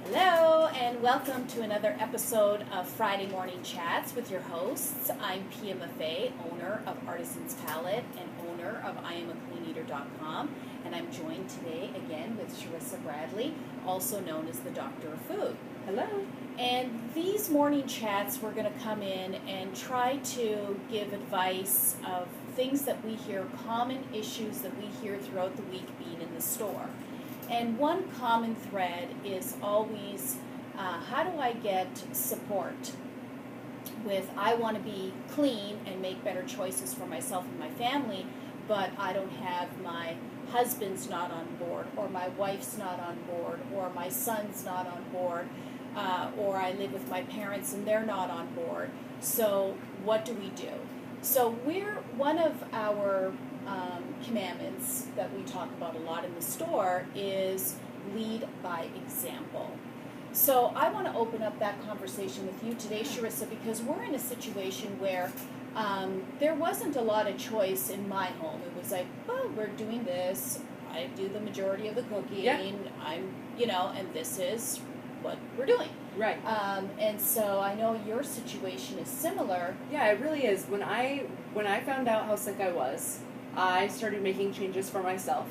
Hello, and welcome to another episode of Friday Morning Chats with your hosts. I'm Pia Maffei, owner of Artisan's Palette and owner of IamACleanEater.com, and I'm joined today again with Sharissa Bradley, also known as the Doctor of Food. Hello. And these morning chats, we're going to come in and try to give advice of things that we hear, common issues that we hear throughout the week being in the store. And one common thread is always, how do I get support with, I want to be clean and make better choices for myself and my family, but I don't have my husband's not on board, or my wife's not on board, or my son's not on board, or I live with my parents and they're not on board. So what do we do? So one of our commandments that we talk about a lot in the store is lead by example. So I want to open up that conversation with you today, Sharissa, because we're in a situation where there wasn't a lot of choice in my home. It was like, oh, we're doing this. I do the majority of the cooking. Yeah. And this is what we're doing. Right. And so I know your situation is similar. Yeah, it really is. When I found out how sick I was, I started making changes for myself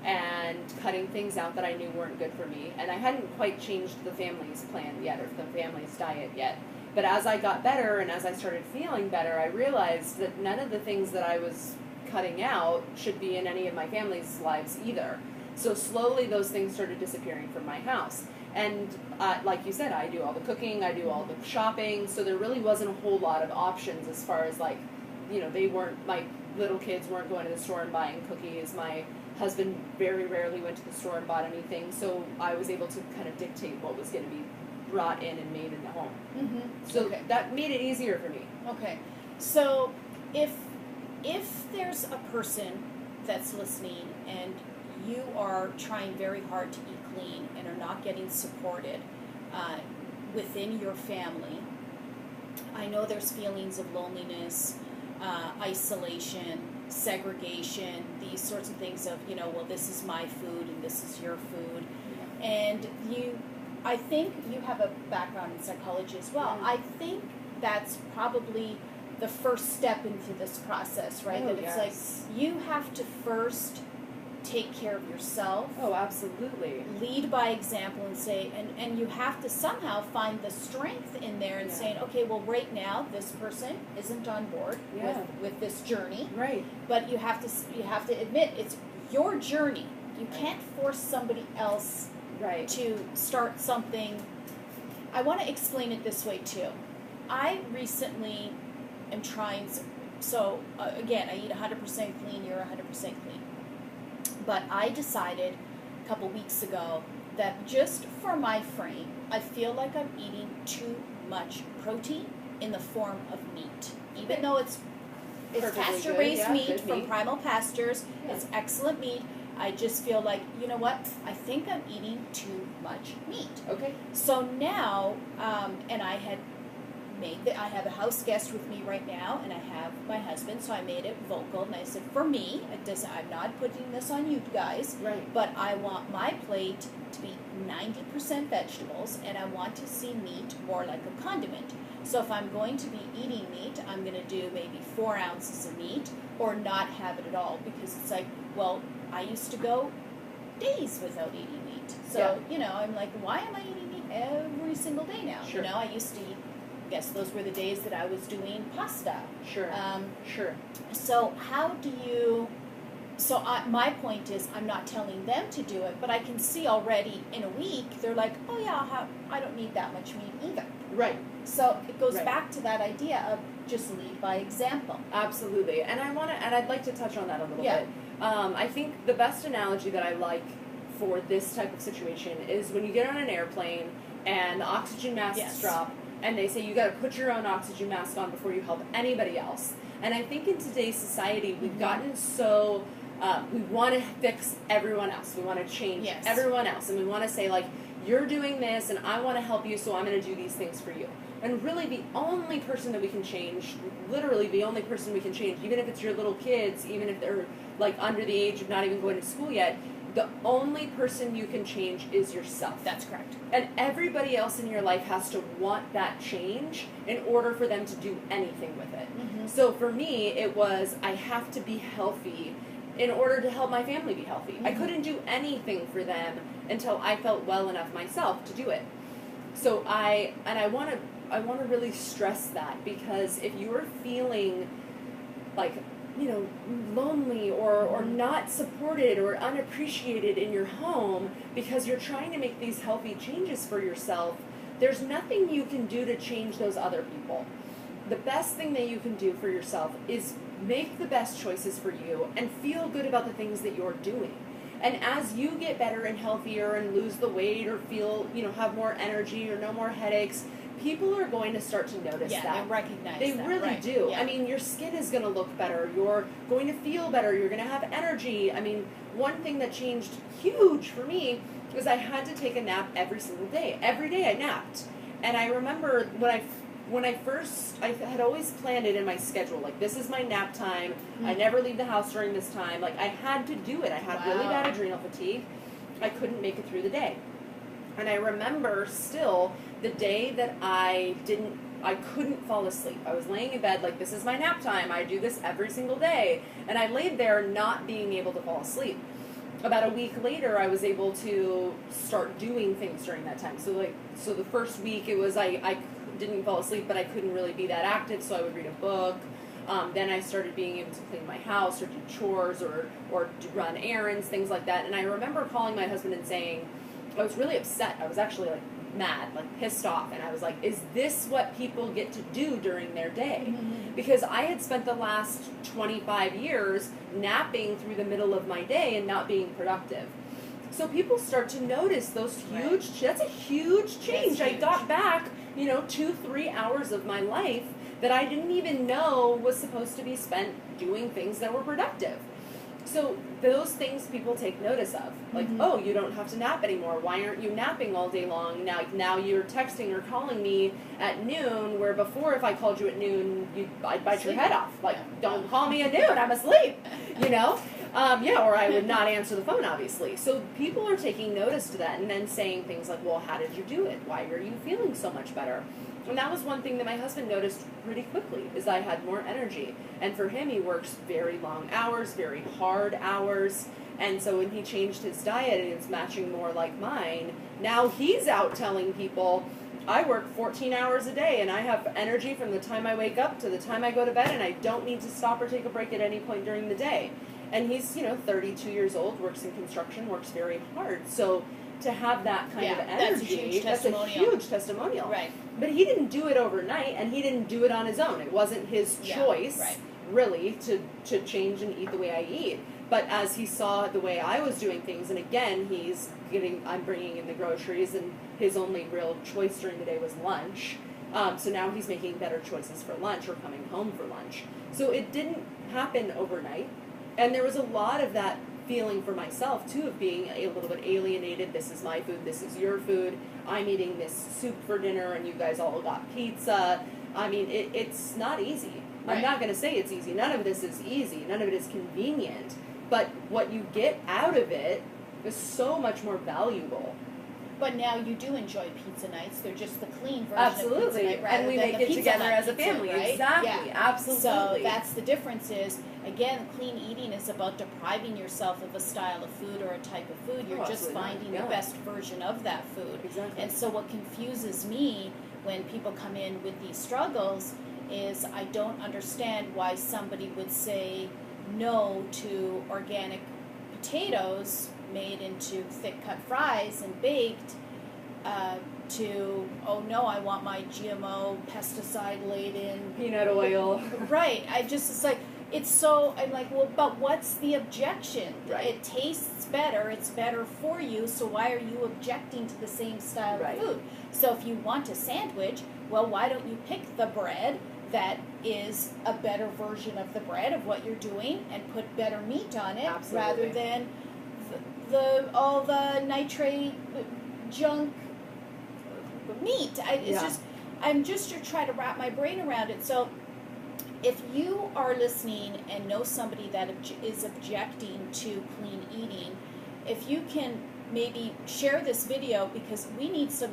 and cutting things out that I knew weren't good for me. And I hadn't quite changed the family's plan yet, or the family's diet yet. But as I got better and as I started feeling better, I realized that none of the things that I was cutting out should be in any of my family's lives either. So slowly those things started disappearing from my house. And like you said, I do all the cooking, I do all the shopping, so there really wasn't a whole lot of options as far as my little kids weren't going to the store and buying cookies. My husband very rarely went to the store and bought anything, so I was able to kind of dictate what was going to be brought in and made in the home. Mm-hmm. So that made it easier for me. Okay. So if there's a person that's listening and you are trying very hard to eat clean and are not getting supported within your family, I know there's feelings of loneliness, isolation, segregation, these sorts of things of, well, this is my food and this is your food. Yeah. And I think you have a background in psychology as well. Mm. I think that's probably the first step into this process, right? Oh, That it's yes. like you have to first take care of yourself. Oh, absolutely. Lead by example and say, and you have to somehow find the strength in there and saying, okay, well, right now this person isn't on board with this journey. Right. But you have to admit it's your journey. You can't force somebody else to start something. I want to explain it this way too. I recently am trying. So again, I eat 100% clean. You're 100% clean. But I decided a couple weeks ago that just for my frame, I feel like I'm eating too much protein in the form of meat. Even though it's pasture-raised meat from Primal Pastures, it's excellent meat. I just feel like, you know what, I think I'm eating too much meat. Okay. So now, and I have a house guest with me right now, and I have my husband, so I made it vocal, and I said, for me, I'm not putting this on you guys, but I want my plate to be 90% vegetables, and I want to see meat more like a condiment. So if I'm going to be eating meat, I'm going to do maybe 4 ounces of meat, or not have it at all, because it's like, well, I used to go days without eating meat. So, I'm like, why am I eating meat every single day now? Sure. I used to eat, I guess those were the days that I was doing pasta. Sure. Sure. So how do you, my point is, I'm not telling them to do it, but I can see already in a week, they're like, oh yeah, I don't need that much meat either. Right. So it goes back to that idea of just lead by example. Absolutely. And I'd like to touch on that a little bit. I think the best analogy that I like for this type of situation is when you get on an airplane and the oxygen masks drop, and they say you got to put your own oxygen mask on before you help anybody else. And I think in today's society, we've gotten so, we want to fix everyone else. We want to change everyone else. And we want to say, like, you're doing this, and I want to help you, so I'm going to do these things for you. And really the only person that we can change, literally the only person we can change, even if it's your little kids, even if they're, like, under the age of not even going to school yet, the only person you can change is yourself. That's correct. And everybody else in your life has to want that change in order for them to do anything with it. Mm-hmm. So for me, it was, I have to be healthy in order to help my family be healthy. Mm-hmm. I couldn't do anything for them until I felt well enough myself to do it. So I want to really stress that, because if you're feeling like, you know, lonely or not supported or unappreciated in your home because you're trying to make these healthy changes for yourself, there's nothing you can do to change those other people. The best thing that you can do for yourself is make the best choices for you and feel good about the things that you're doing. And as you get better and healthier and lose the weight or feel, you know, have more energy or no more headaches, people are going to start to notice that. They recognize They that. really Right. do. Yeah. I mean, your skin is going to look better. You're going to feel better. You're going to have energy. I mean, one thing that changed huge for me was I had to take a nap every single day. Every day I napped. And I remember when I had always planned it in my schedule. Like, this is my nap time. Mm-hmm. I never leave the house during this time. Like, I had to do it. I had really bad adrenal fatigue. I couldn't make it through the day. And I remember still the day that I couldn't fall asleep. I was laying in bed like, this is my nap time. I do this every single day. And I laid there not being able to fall asleep. About a week later, I was able to start doing things during that time. So the first week it was I didn't fall asleep, but I couldn't really be that active, so I would read a book. Then I started being able to clean my house or do chores or run errands, things like that. And I remember calling my husband and saying, I was really upset. I was actually like mad, like pissed off. And I was like, is this what people get to do during their day? Mm-hmm. Because I had spent the last 25 years napping through the middle of my day and not being productive. So people start to notice those huge, that's a huge change. That's I huge. got back, 2-3 hours of my life that I didn't even know was supposed to be spent doing things that were productive. So those things people take notice of. Like, Mm-hmm. oh, you don't have to nap anymore. Why aren't you napping all day long? Now you're texting or calling me at noon, where before if I called you at noon, I'd bite your head off. Like, don't call me at noon, I'm asleep, or I would not answer the phone, obviously. So people are taking notice to that and then saying things like, well, how did you do it? Why are you feeling so much better? And that was one thing that my husband noticed pretty quickly, is I had more energy. And for him, he works very long hours, very hard hours. And so when he changed his diet and it's matching more like mine, now he's out telling people, I work 14 hours a day and I have energy from the time I wake up to the time I go to bed, and I don't need to stop or take a break at any point during the day. And he's, 32 years old, works in construction, works very hard. So to have that kind of energy, that's a huge testimonial. Right. But he didn't do it overnight, and he didn't do it on his own. It wasn't his choice, really, to change and eat the way I eat. But as he saw the way I was doing things, and again, I'm bringing in the groceries, and his only real choice during the day was lunch. So now he's making better choices for lunch or coming home for lunch. So it didn't happen overnight. And there was a lot of that feeling for myself, too, of being a little bit alienated. This is my food, this is your food. I'm eating this soup for dinner, and you guys all got pizza. I mean, it's not easy. Right. I'm not going to say it's easy. None of this is easy. None of it is convenient. But what you get out of it is so much more valuable. But now you do enjoy pizza nights. They're just the clean version Absolutely. of pizza night rather and we than make the it Pizza together Hut as a pizza, family. right? Exactly. Yeah. Absolutely. So that's the difference is, again, clean eating is about depriving yourself of a style of food or a type of food. You're just absolutely. finding Yeah. the best version of that food. Exactly. And so what confuses me when people come in with these struggles is I don't understand why somebody would say no to organic potatoes made into thick cut fries and baked, to, oh no, I want my GMO pesticide laden peanut oil. Right. I'm like, well, but what's the objection? Right. It tastes better, it's better for you, so why are you objecting to the same style Right. of food? So if you want a sandwich, well, why don't you pick the bread that is a better version of the bread of what you're doing and put better meat on it Absolutely. rather than all the nitrate junk meat. I'm just trying to wrap my brain around it. So if you are listening and know somebody that is objecting to clean eating, if you can maybe share this video, because we need to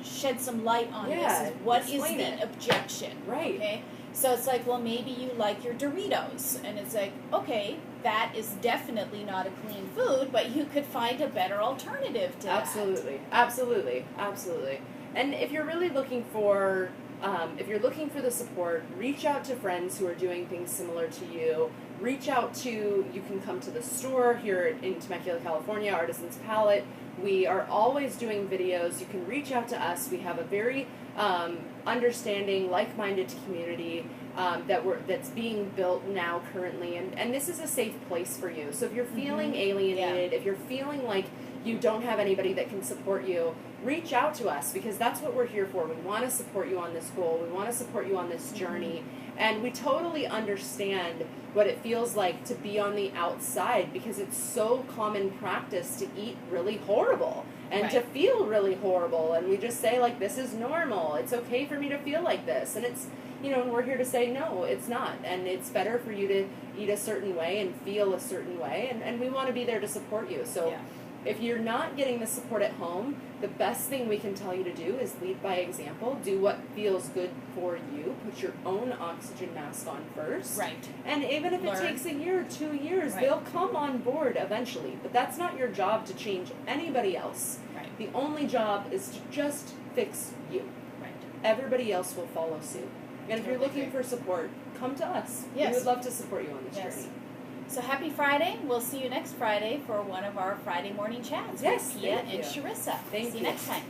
shed some light on this. What is the objection? Right. Okay. So it's like, well, maybe you like your Doritos, and it's like, okay, that is definitely not a clean food, but you could find a better alternative to that. Absolutely. And if you're really looking for, the support, reach out to friends who are doing things similar to you. You can come to the store here in Temecula, California, Artisan's Palette. We are always doing videos. You can reach out to us. We have a very understanding, like-minded community that's being built now currently, and this is a safe place for you. So if you're feeling alienated, if you're feeling like you don't have anybody that can support you, reach out to us, because that's what we're here for. We want to support you on this goal. We want to support you on this journey, and we totally understand what it feels like to be on the outside, because it's so common practice to eat really horrible and to feel really horrible, and we just say, like, this is normal. It's okay for me to feel like this, and it's, and we're here to say, no, it's not, and it's better for you to eat a certain way and feel a certain way, and we want to be there to support you. So if you're not getting the support at home, the best thing we can tell you to do is lead by example. Do what feels good for you. Put your own oxygen mask on first. Right. And even if it takes a year or 2 years, they'll come on board eventually. But that's not your job to change anybody else. Right. The only job is to just fix you. Right. Everybody else will follow suit. And if you're looking for support, come to us. Yes. We would love to support you on this journey. So happy Friday. We'll see you next Friday for one of our Friday morning chats with Pia and Sharissa. Thank you. See you next time.